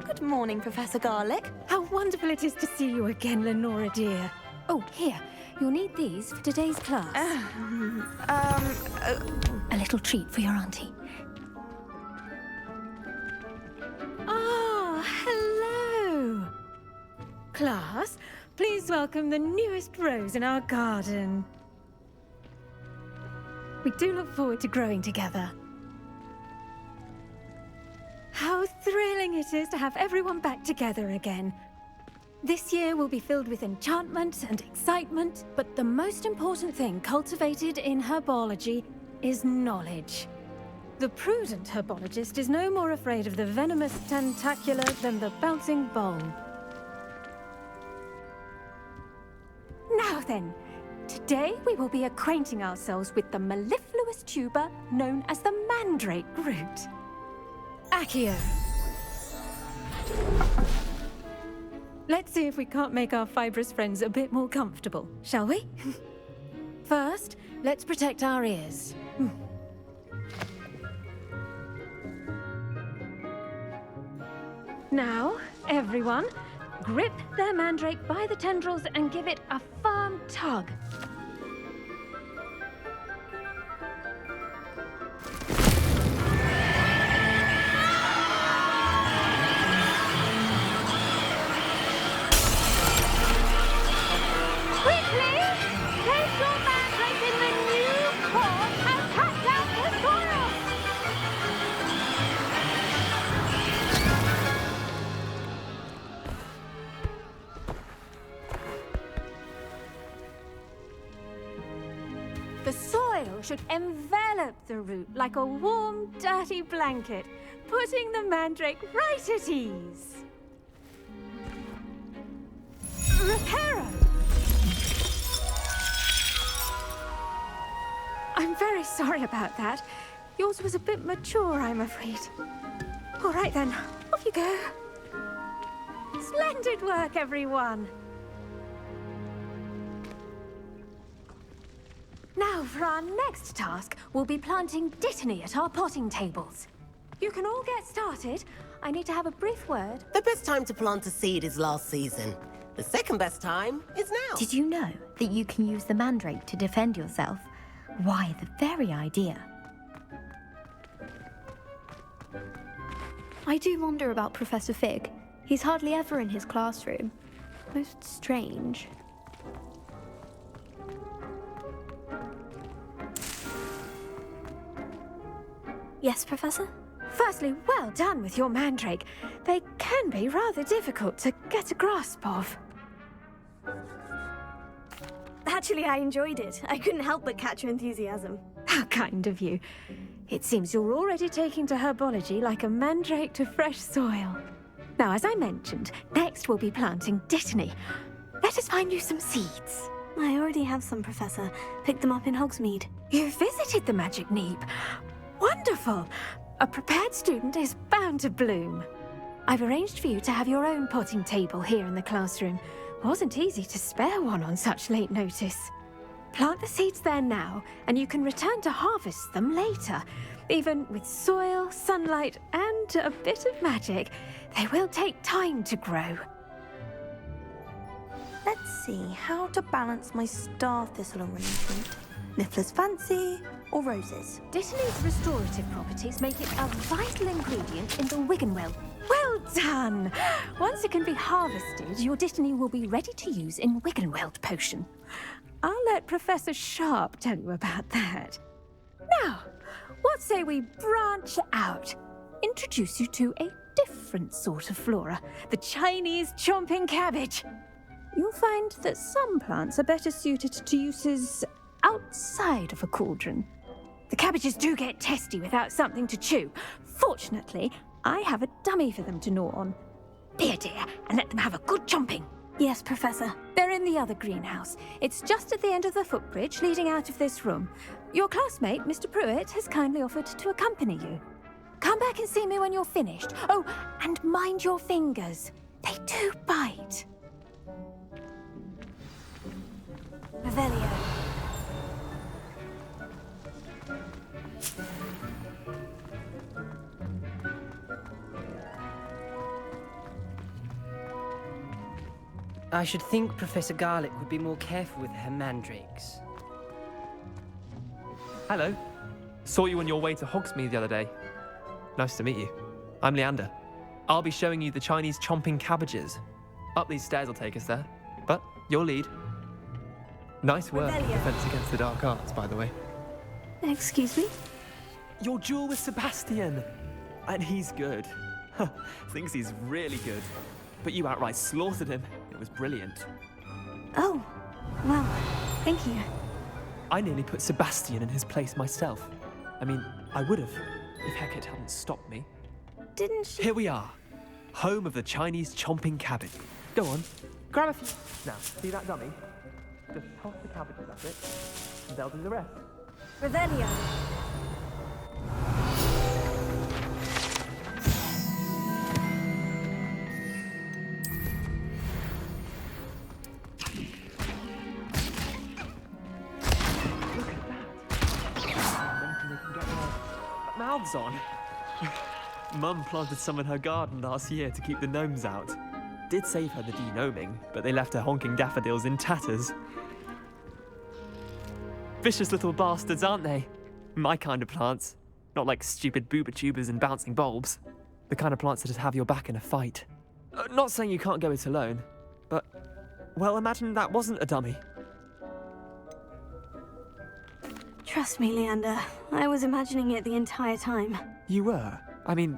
Good morning, Professor Garlick. How wonderful it is to see you again, Lenora dear. Oh, here. You'll need these for today's class. A little treat for your auntie. Oh, hello. Class, please welcome the newest rose in our garden. We do look forward to growing together. How thrilling it is to have everyone back together again. This year will be filled with enchantment and excitement, but the most important thing cultivated in herbology is knowledge. The prudent herbologist is no more afraid of the venomous tentacular than the bouncing bulb. Now then, today we will be acquainting ourselves with the mellifluous tuber known as the mandrake root. Accio. Let's see if we can't make our fibrous friends a bit more comfortable, shall we? First, let's protect our ears. Now, everyone, grip their mandrake by the tendrils and give it a firm tug. The soil should envelop the root like a warm, dirty blanket, putting the mandrake right at ease. Reparo! I'm very sorry about that. Yours was a bit mature, I'm afraid. All right then, off you go. Splendid work, everyone. Now, for our next task, we'll be planting dittany at our potting tables. You can all get started. I need to have a brief word. The best time to plant a seed is last season. The second best time is now. Did you know that you can use the mandrake to defend yourself? Why, the very idea. I do wonder about Professor Fig. He's hardly ever in his classroom. Most strange. Yes, Professor? Firstly, well done with your mandrake. They can be rather difficult to get a grasp of. Actually, I enjoyed it. I couldn't help but catch your enthusiasm. How kind of you. It seems you're already taking to herbology like a mandrake to fresh soil. Now, as I mentioned, next we'll be planting dittany. Let us find you some seeds. I already have some, Professor. Picked them up in Hogsmeade. You visited the Magic Neep. Wonderful! A prepared student is bound to bloom. I've arranged for you to have your own potting table here in the classroom. Wasn't easy to spare one on such late notice. Plant the seeds there now, and you can return to harvest them later. Even with soil, sunlight, and a bit of magic, they will take time to grow. Let's see how to balance my star thistle arrangement. Niffler's fancy or roses? Dittany's restorative properties make it a vital ingredient in the Wiggenweld. Well done! Once it can be harvested, your dittany will be ready to use in Wiggenweld potion. I'll let Professor Sharp tell you about that. Now, what say we branch out? Introduce you to a different sort of flora, the Chinese chomping cabbage. You'll find that some plants are better suited to uses outside of a cauldron. The cabbages do get testy without something to chew. Fortunately, I have a dummy for them to gnaw on. Be a dear and let them have a good chomping. Yes, Professor. They're in the other greenhouse. It's just at the end of the footbridge leading out of this room. Your classmate, Mr. Pruitt, has kindly offered to accompany you. Come back and see me when you're finished. Oh, and mind your fingers. They do bite. Revelio. I should think Professor Garlick would be more careful with her mandrakes. Hello. Saw you on your way to Hogsmeade the other day. Nice to meet you. I'm Leander. I'll be showing you the Chinese chomping cabbages. Up these stairs will take us there, but you'll lead. Nice work, Defense Against the Dark Arts, by the way. Excuse me? Your duel with Sebastian! And he's good. Thinks he's really good. But you outright slaughtered him. It was brilliant. Oh, well, thank you. I nearly put Sebastian in his place myself. I mean, I would have, if Hecate hadn't stopped me. Didn't she? Here we are, home of the Chinese chomping cabbage. Go on, grab a few. Now, see that dummy? Just toss the cabbages at it, and they'll do the rest. Revelio. Mouths on. Mum planted some in her garden last year to keep the gnomes out. Did save her the denoming, but they left her honking daffodils in tatters. Vicious little bastards, aren't they? My kind of plants. Not like stupid booba tubers and bouncing bulbs. The kind of plants that just have your back in a fight. Not saying you can't go it alone, but, well, imagine that wasn't a dummy. Trust me, Leander. I was imagining it the entire time. You were? I mean,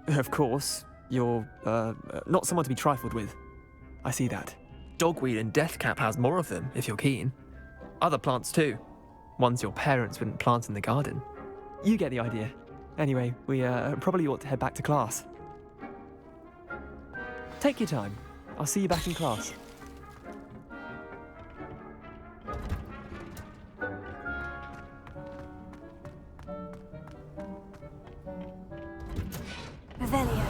of course, you're, not someone to be trifled with. I see that. Dogweed and deathcap has more of them, if you're keen. Other plants too. Ones your parents wouldn't plant in the garden. You get the idea. Anyway, we, probably ought to head back to class. Take your time. I'll see you back in class. Revelio.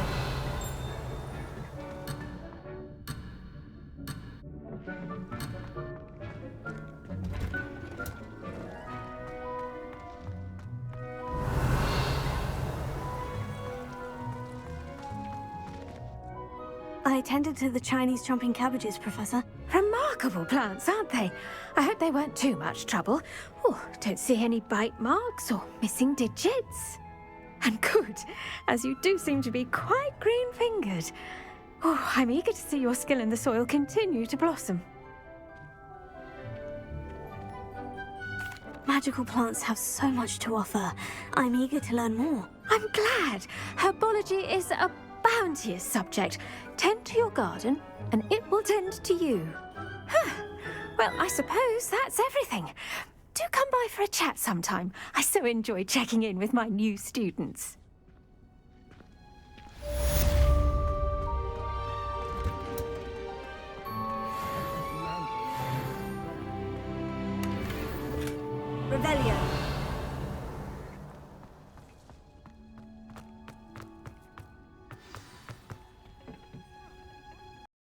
I tended to the Chinese chomping cabbages, Professor. Remarkable plants, aren't they? I hope they weren't too much trouble. Oh, don't see any bite marks or missing digits. And good, as you do seem to be quite green-fingered. Oh, I'm eager to see your skill in the soil continue to blossom. Magical plants have so much to offer. I'm eager to learn more. I'm glad. Herbology is a bounteous subject. Tend to your garden, and it will tend to you. Well, I suppose that's everything. Do come by for a chat sometime. I so enjoy checking in with my new students. Revelio.